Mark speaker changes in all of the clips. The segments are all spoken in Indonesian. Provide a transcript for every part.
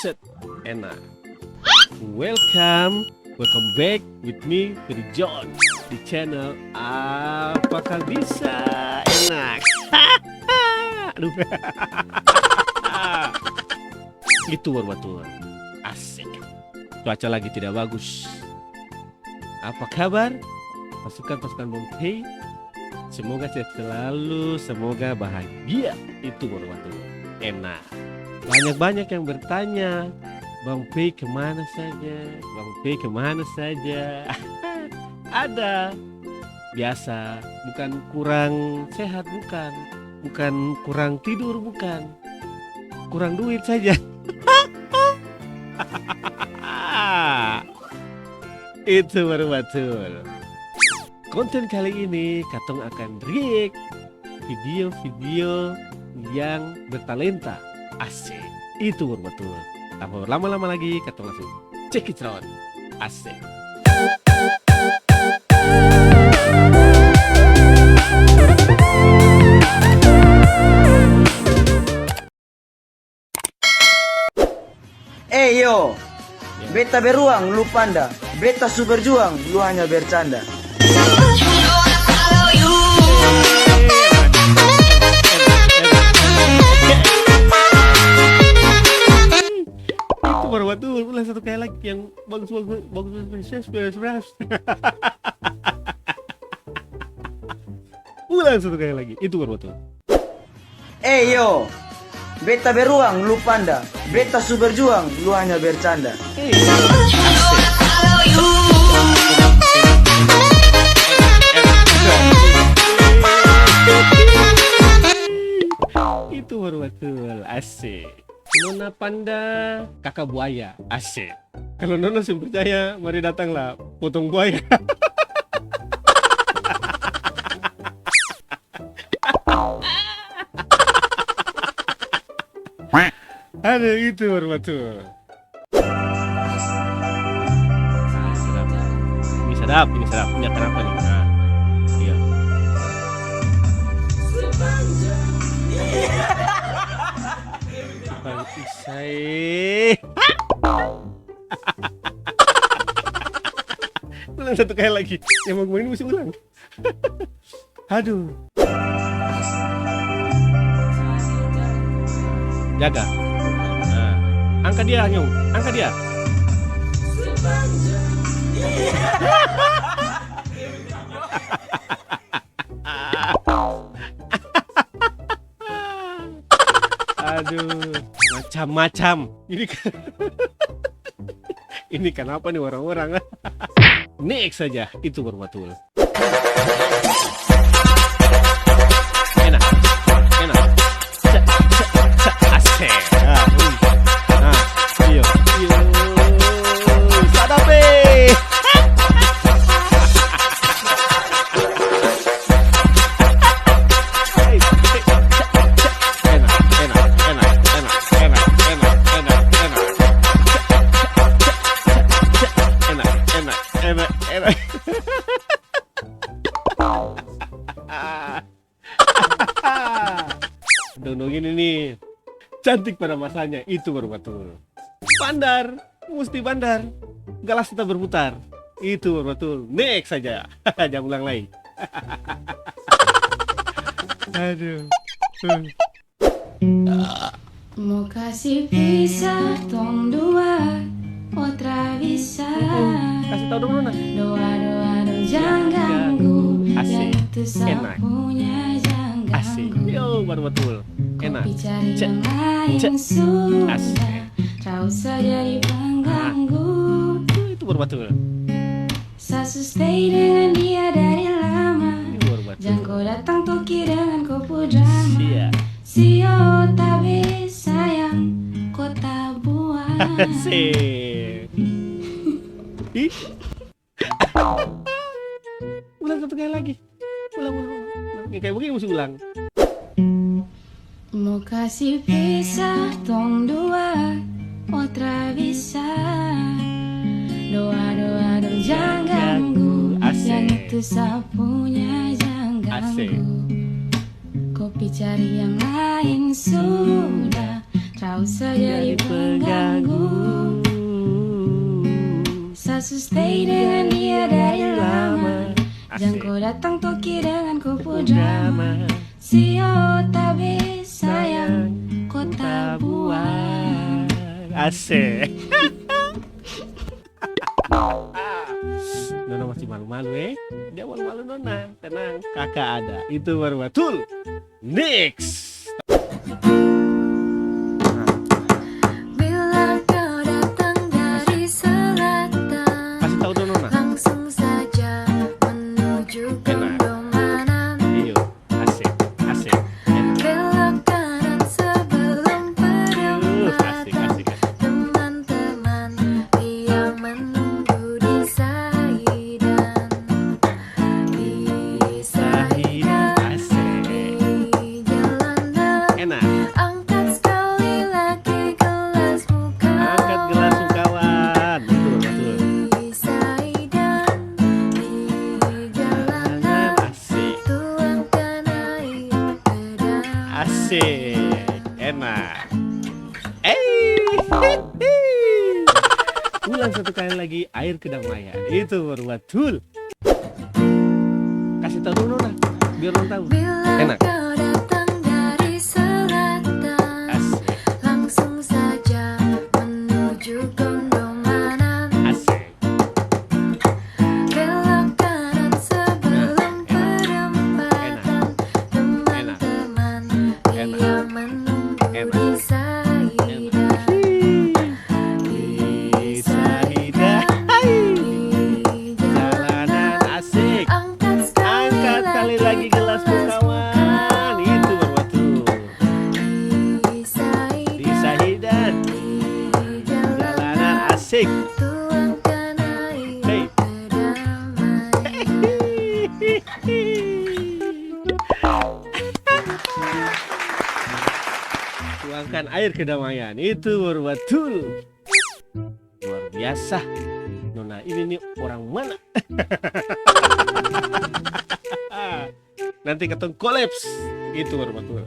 Speaker 1: Set, enak. Welcome back with me, Ferry John, di channel Apakah Bisa Enak. Aduh. Itu betul, asik. Cuaca lagi tidak bagus. Apa kabar? Pasukan Bompei, semoga sehat selalu, semoga bahagia. Itu betul, enak. Banyak yang bertanya, Bang P kemana saja? Bang P kemana saja? Ada. Biasa, bukan kurang sehat, bukan kurang tidur, bukan. Kurang duit saja. Itu baru betul. Konten kali ini Katong akan react video-video yang bertalenta. Asik. Itu baru betul. Tanpa berlama-lama lagi, Katong langsung check it out. Asik.
Speaker 2: Yo, beta beruang, lu panda. Beta su berjuang, lu hanya bercanda.
Speaker 1: Itu baru betul. Ulang satu kali lagi yang bagus. Ulang satu kali lagi. Itu baru betul.
Speaker 2: Yo, beta beruang, lu panda. Beta su berjuang, lu hanya bercanda.
Speaker 1: Itu baru betul, asik. Nona panda, kakak buaya, asik. Kalau Nona sih percaya, mari datanglah potong buaya. Aduh, itu baru betul. Sedap. Ini sedap. Punya kenapa nih? Nah, iya. Isai. Ulang satu kali lagi. Yang mau main mesti ulang. Aduh. Jaga. Nah, angkat dia, Nyong. Angkat dia. Aduh, macam-macam. Ini kenapa nih orang-orang? Next saja, itu baru betul. Enak. Asik. Iyo. Sadape. Enak. Dongin ini cantik pada masanya, itu baru betul. Bandar, mesti bandar. Galas tetap berputar, itu baru betul. Next saja, jangan ulang lagi. Aduh.
Speaker 3: Mau kasih pisah tong dua otra bisa.
Speaker 1: Kasih tahu dong Nona.
Speaker 3: Doa jangan ganggu.
Speaker 1: Asik.
Speaker 3: Yang itu
Speaker 1: Enak.
Speaker 3: sapunya jangan ganggu.
Speaker 1: Asik. Yo, baru betul. Enak.
Speaker 3: Kopi cari yang lain sudah.
Speaker 1: Asik.
Speaker 3: Tak usah jadi pengganggu.
Speaker 1: Itu baru betul.
Speaker 3: Saya stay dengan dia dari lama.
Speaker 1: Itu baru betul.
Speaker 3: Jangan kau datang toki dengan kopu drama.
Speaker 1: Iya.
Speaker 3: Sio tapi sayang kota buah.
Speaker 1: Asik. Ih. Ulang satu kali lagi. Ulang. Kayak begini mesti ulang.
Speaker 3: Mau kasih pisah tong dua otra bisa. Doa jangan ganggu.
Speaker 1: Asik.
Speaker 3: Yang itu sapunya jangan
Speaker 1: Asik.
Speaker 3: ganggu. Kopi cari yang lain sudah. Tak usah jadi pengganggu. stay dengan dia dari lama. Jangan
Speaker 1: Asik.
Speaker 3: kau datang toki dengan kupu drama. Sio tabe sayang kota buang.
Speaker 1: Asik. Nona masih malu-malu Dia malu-malu Nona. Tenang, kakak ada. Itu baru betul. Next.
Speaker 3: Bila kau datang dari selatan,
Speaker 1: Kasih tahu dong Nona.
Speaker 3: langsung saja menuju Gondomanan.
Speaker 1: Iyo, asik, asik. Enak.
Speaker 3: Belok kanan sebelum
Speaker 1: Asik,
Speaker 3: perempatan.
Speaker 1: asik, asik.
Speaker 3: Teman-teman dia menunggu di Saidan. Di Saidan,
Speaker 1: Asik.
Speaker 3: di jalanan.
Speaker 1: Enak.
Speaker 3: Angkat sekali lagi gelasmu
Speaker 1: Angkat gelas kawan. Betul, betul.
Speaker 3: di Saidan, di jalanan.
Speaker 1: Asik,
Speaker 3: Tuangkan air kedam.
Speaker 1: asik. Enak. Ulang satu kali lagi air kedamaian. Itu baru betul. Kasih tahu dulu Nona, biar orang tahu.
Speaker 3: Bila
Speaker 1: Enak.
Speaker 3: kau datang dari selatan,
Speaker 1: Asik,
Speaker 3: langsung saja menuju Gondomanan.
Speaker 1: asik.
Speaker 3: Belok kanan sebelum perempatan. Teman-teman dia menunggu di Saidan.
Speaker 1: Di Saidah.
Speaker 3: Di
Speaker 1: Jalanan asik.
Speaker 3: angkat
Speaker 1: Angkat kali lagi gelasmu kawan. Itu baru betul.
Speaker 3: di Saidan,
Speaker 1: Di Sahidan.
Speaker 3: di
Speaker 1: Jalanan
Speaker 3: jalanan.
Speaker 1: asik.
Speaker 3: Tuangkan air
Speaker 1: Hey.
Speaker 3: kedamaian.
Speaker 1: Tuangkan air kedamaian. Itu baru betul. Luar biasa. Nona ini nih orang mana? Nanti ketemu kolaps. Itu baru betul.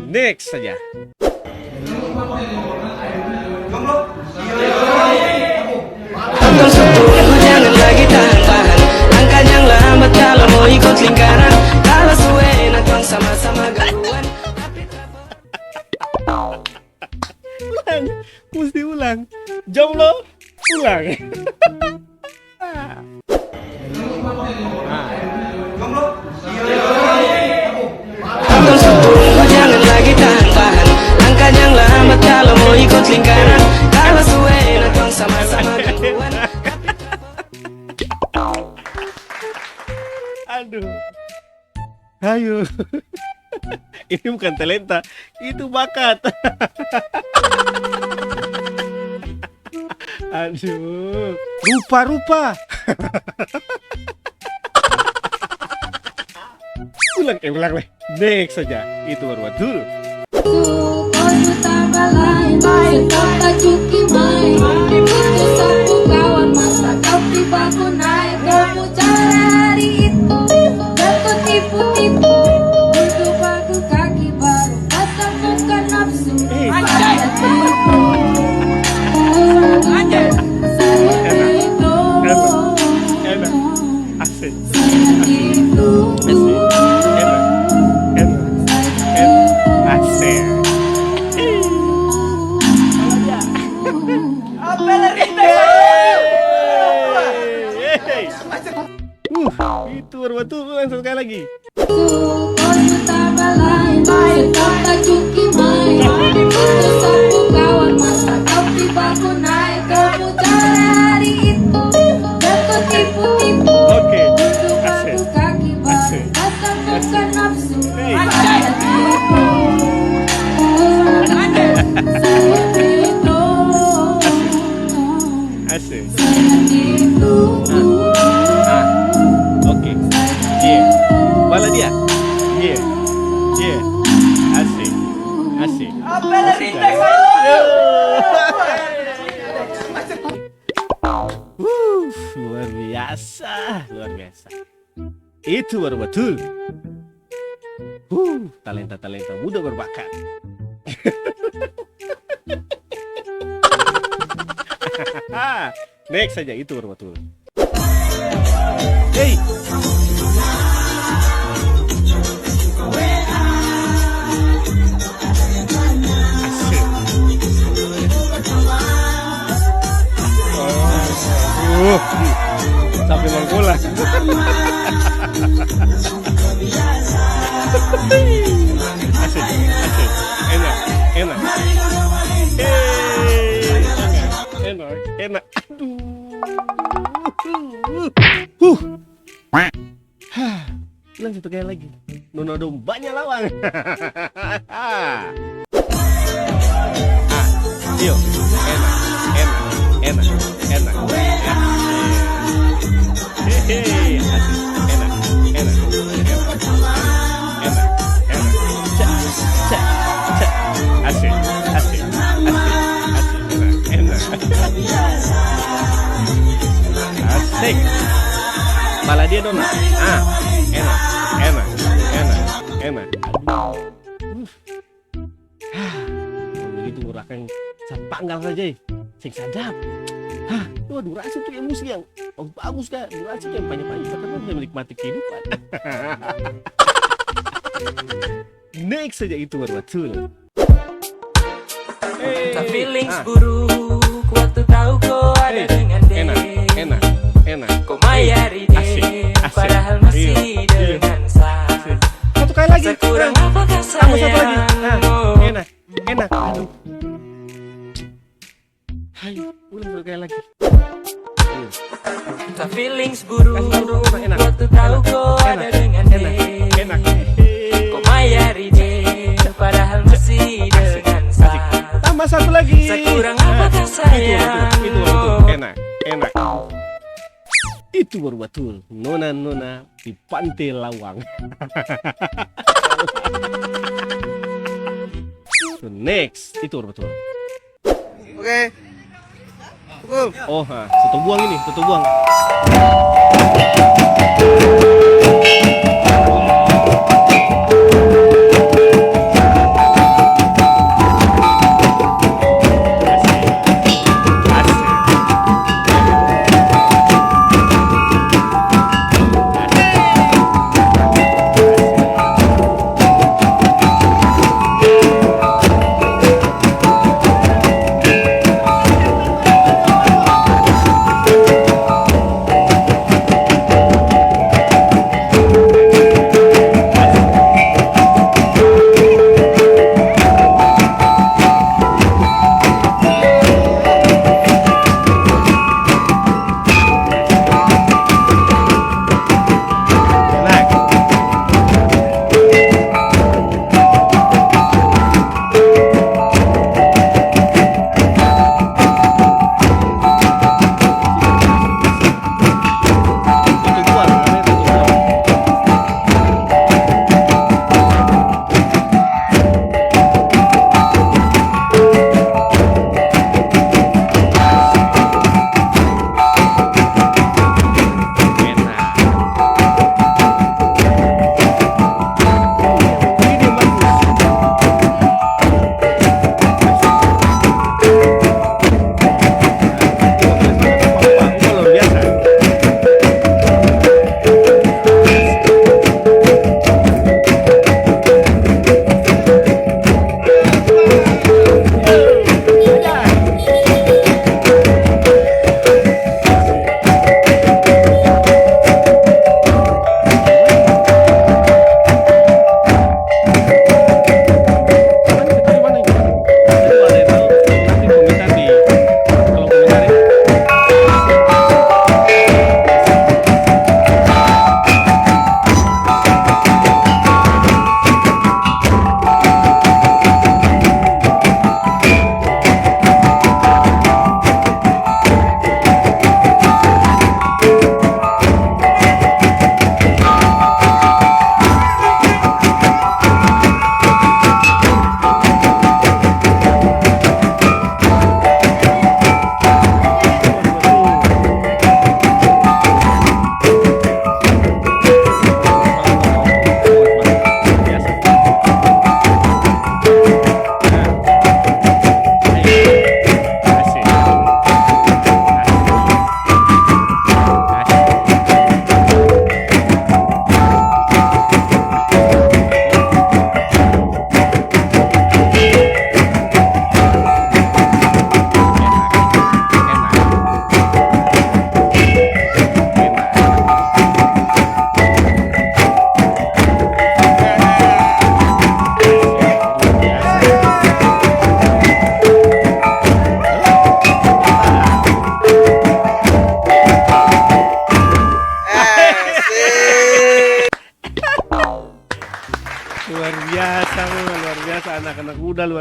Speaker 1: Next saja.
Speaker 4: Tonton sepuluh, jangan lagi tahan-tahan. Angkat yang lambat kalau mau ikut lingkaran. Kalau suwe nongkrong sama-sama gangguan.
Speaker 1: Ulang. Mesti ulang. Jomblo. Ulang.
Speaker 4: Tonton sepuluh, jangan lagi tahan-tahan. Angkat yang lambat kalau mau ikut lingkaran. Kalau suwe nongkrong sama-sama gangguan.
Speaker 1: Aduh. Ayo. Ini bukan talenta, itu bakat. Aduh. Rupa-rupa. Ulang leh. Next saja. Itu baru betul.
Speaker 3: Koyu tambah lain, sekota cuki main. Itu sapu kawan masa kau tiba ku naik. Kamu cari itu, jatuh tipu-tipu. Untuk aku kaki baru, pasang muka nafsu. Saya tipu, saya tipu,
Speaker 1: Enak. Asik.
Speaker 3: saya tipu.
Speaker 1: Asik. Enak. Enak. Enak. Asik. Itu baru betul. Ulang satu kali lagi.
Speaker 3: Koyu tambah lain, sekota cuki main. Itu sapu kawan masa kau tiba ku naik. Kamu cari itu, jatuh tipu-tipu.
Speaker 1: Oke.
Speaker 3: Untuk
Speaker 1: Asik.
Speaker 3: aku kaki baru,
Speaker 1: Asik.
Speaker 3: pasang muka nafsu.
Speaker 1: Hey.
Speaker 3: Saya tipu, saya tipu,
Speaker 1: Asik.
Speaker 3: saya tipu.
Speaker 1: Oke. Yeah. Bala dia. Yeah. Yeah. Asik. Asik. Asik. Luar biasa. Luar biasa. Itu baru betul. Talenta-talenta muda berbakat. Next saja, itu baru betul. Hey. Sampai menggola. Asik, asik, enak, enak. Enak, enak. Aduh. Bilang satu kali lagi. Nona dombanya lawang. Yo, enak, enak, enak, enak. Hehehe, asik, enak, enak, enak, enak, enak. Cak, cak, cak. Asik, asik, asik, asik, enak, enak. Asik. Malah dia dona. Enak, enak, enak, enak. Begitu murahkan sapanggal saja, sing sadap. Wah, durasi itu emosi yang bagus kan, durasi yang panjang-panjang karena dia menikmati kehidupan. Next saja itu baru betul.
Speaker 4: Tak feelings buruk waktu tahu kau ada dengan dia.
Speaker 1: Enak, enak, enak.
Speaker 4: Kau mayari dia, padahal masih dengan saya.
Speaker 1: Satu kali lagi.
Speaker 4: Sekurang apakah
Speaker 1: Tambah satu lagi.
Speaker 4: sayang?
Speaker 1: Enak, enak. Aduh. Hai, ulang satu kali lagi.
Speaker 4: Tak feelings buruk
Speaker 1: Enak,
Speaker 4: waktu tahu kau ada dengan dia.
Speaker 1: Enak.
Speaker 4: Kau mayari dia, padahal masih dengan saya.
Speaker 1: Tambah satu lagi.
Speaker 4: Sekurang apakah sayang?
Speaker 1: Itu betul. Enak, enak. Itu baru betul. Nona-nona di Pantai Lawang. So, next, itu baru betul.
Speaker 2: Oke. Cukup.
Speaker 1: Oh, tutup buang ini, tutup buang.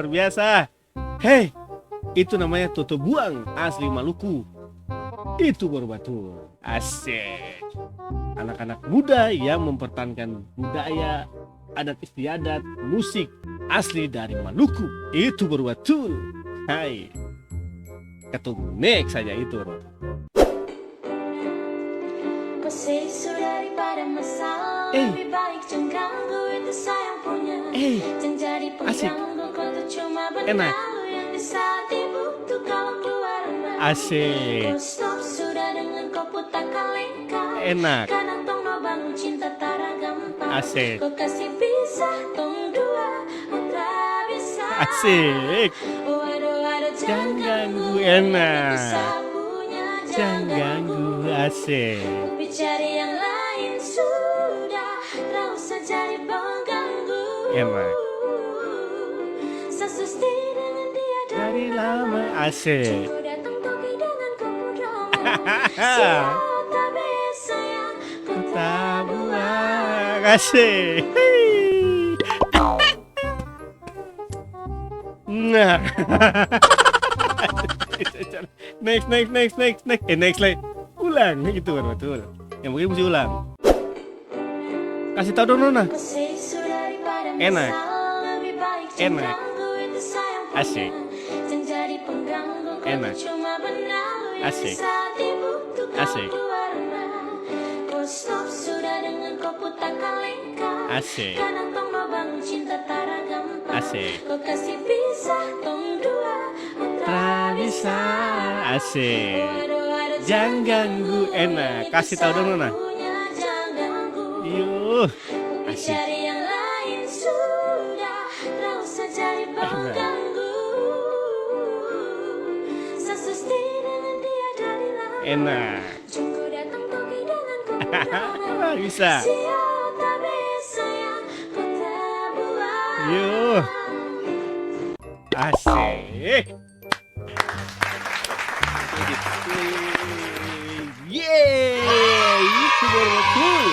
Speaker 1: luar biasa. Hei, itu namanya Toto Buang asli Maluku. Itu baru betul. Asik. Anak-anak muda yang mempertahankan budaya, adat istiadat, musik asli dari Maluku. Itu baru betul. Hai. Ketemu next saja itu.
Speaker 3: Sesu daripada masalah, lebih baik jangan ganggu, itu sayang punya. Jangan jadi pengganggu, kau tuh cuma benalu yang di saat dibutuh kalau keluar rumah.
Speaker 1: Asik.
Speaker 3: Kau stop sudah dengan kau putarkan lengkap.
Speaker 1: Enak.
Speaker 3: Kadang tong mau bangun cinta tara gampang.
Speaker 1: Asik.
Speaker 3: Kau kasih pisah tong dua, tak bisa.
Speaker 1: Asik.
Speaker 3: Waduh, waduh,
Speaker 1: Jangan ganggu, enak.
Speaker 3: Sapunya,
Speaker 1: Jangan ganggu, asik.
Speaker 3: cari yang lain sudah, tak usah jadi pengganggu.
Speaker 1: Enak.
Speaker 3: Sesusti dengan dia
Speaker 1: Dari lama, asik.
Speaker 3: Ku datang toki dengan kopu drama. Siapa tak bisa yang ku
Speaker 1: Tak buang, asik. Nah. Next. Next lagi. Ulang, itu baru betul. Yang mungkin mesti ulang. Kasih tahu dong Nona.
Speaker 3: Sesu daripada
Speaker 1: Enak.
Speaker 3: masalah, lebih baik jangan
Speaker 1: Enak.
Speaker 3: ganggu, itu sayang punya.
Speaker 1: Asik.
Speaker 3: Jangan jadi pengganggu, kau
Speaker 1: Enak.
Speaker 3: cuma benalu yang
Speaker 1: Asik.
Speaker 3: di saat dibutuh kau
Speaker 1: Asik.
Speaker 3: keluar rumah. Kau stop sudah dengan kau putarkan lengkap.
Speaker 1: Asik.
Speaker 3: Kadang tong mau bangun cinta tara gampang.
Speaker 1: Asik.
Speaker 3: Kau kasih pisah tong dua,
Speaker 1: Tak bisa, asik. Jangan ganggu, enak. Kasih tahu dong Nona. Yuh, asik.
Speaker 3: Cari yang lain sudah, tak usah jadi pengganggu. Sesusti dengan dia dari lama.
Speaker 1: Enak.
Speaker 3: Jengku datang toki dengan kopi.
Speaker 1: Bisa.
Speaker 3: Siapa tak bisa yang ku tak buang.
Speaker 1: Yuh, asik. Yeay, itu baru betul.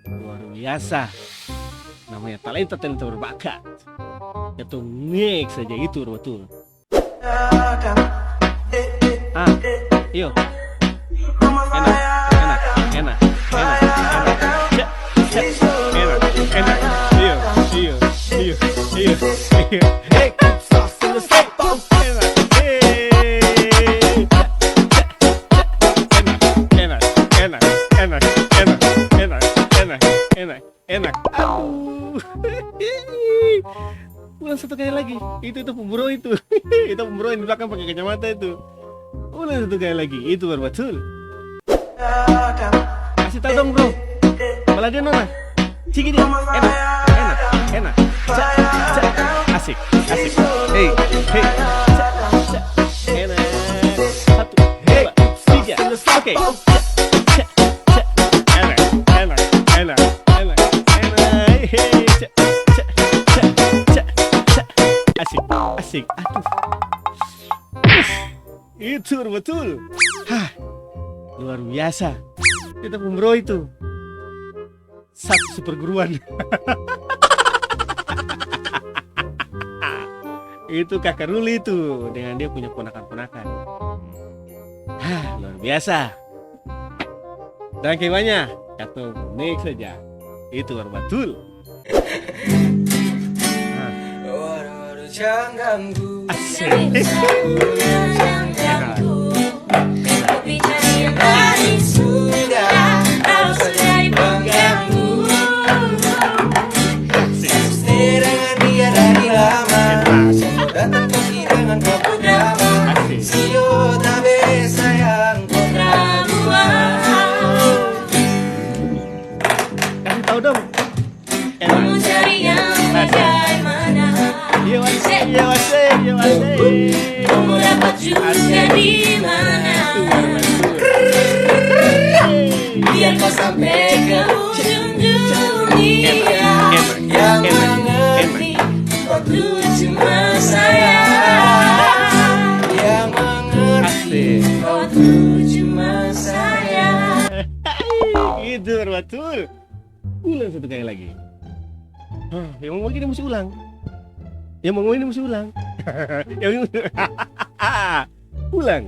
Speaker 1: Luar biasa. Namanya talenta berbakat. Itu next saja, itu baru betul. Iyo. Enak. Enak. Iyo. Hey, selesai. Enak. Aduh. Ulang satu kali lagi. Itu pemburu itu. Itu pemburu yang di belakang pakai kacamata itu. Ulang satu kali lagi. Itu baru betul. Kasih tahu dong bro. Malah dia Nona. Ciki dia. Enak. Asik. Hey. Enak. 1, 2, 3. Oke. Enak. Asik. Aduh. Itu betul. Luar biasa. Kita pembro itu. Satu super guruan. Itu Kakak Ruli itu dengan dia punya ponakan-ponakan. Luar biasa. Dan kemanya kata next saja. Itu baru betul.
Speaker 4: Jangan ganggu.
Speaker 1: Asik.
Speaker 4: Sudah, harus jadi pengganggu. Dengan dia dari lama. Datang pergi dengan kopi drama. Sio tak bisa yang kau tak buang.
Speaker 1: Kasih tahu dong.
Speaker 3: Kamu cari yang bagaimana?
Speaker 1: Iya wasik.
Speaker 3: Kamu dapat juga di mana? Biar kau sampai ke ujung dunia.
Speaker 4: Yang mengerti kau tuh cuma saya. Yang mengerti kau tuh cuma saya.
Speaker 1: Itu baru betul. Ulang satu kali lagi. Yang mau lagi dia mesti ulang. Yang mau ngomongin mesti ulang. Yang ulang.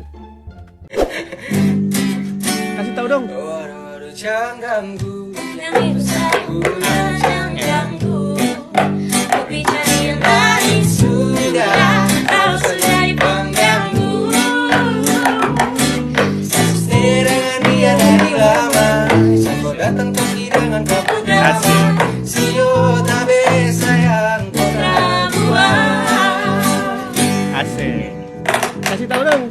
Speaker 1: Kasih tahu dong.
Speaker 4: Waduh, jangan ganggu.
Speaker 3: Yang itu saya jangan ganggu. Kopi cari yang lain sudah. Kalau sudah pengganggu.
Speaker 4: Stay dengan dia dari lama. Saya datang pergi dengan kamu
Speaker 1: Asik.
Speaker 4: Sio tabe sayang
Speaker 1: Asik. Kasih tahu dong.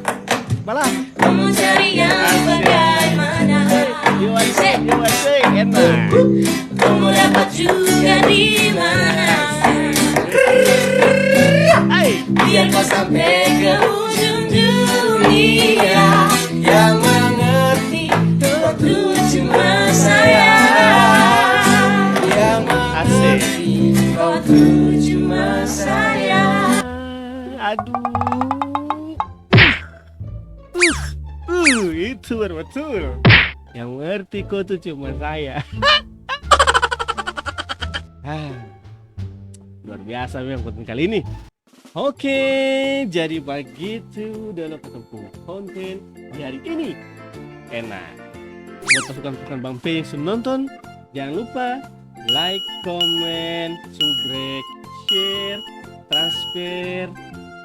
Speaker 1: Malah.
Speaker 3: Kamu cari yang bagaimana?
Speaker 1: You asik, enak.
Speaker 3: Kamu dapat juga di mana?
Speaker 1: Hai.
Speaker 3: Biar kau sampai ke ujung dunia.
Speaker 4: yang mengerti
Speaker 3: Kau tuh cuma saya.
Speaker 4: yang
Speaker 1: Asik.
Speaker 3: Kau tuh cuma saya.
Speaker 1: Aduh. Itu betul. Yang ngerti kok tuh cuma saya. Luar biasa memang konten kali ini. Oke, jadi begitu dalam ketemu konten hari ini. Enak. Buat pasukan-pasukan Bang P yang sudah nonton, jangan lupa like, comment, subscribe, share, transfer,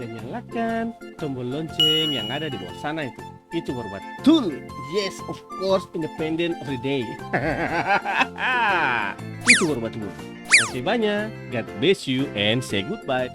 Speaker 1: dan nyalakan tombol lonceng yang ada di bawah sana itu. Itu baru betul. Yes, of course, independent every day. Itu baru betul. Terima kasih banyak. God bless you and say goodbye.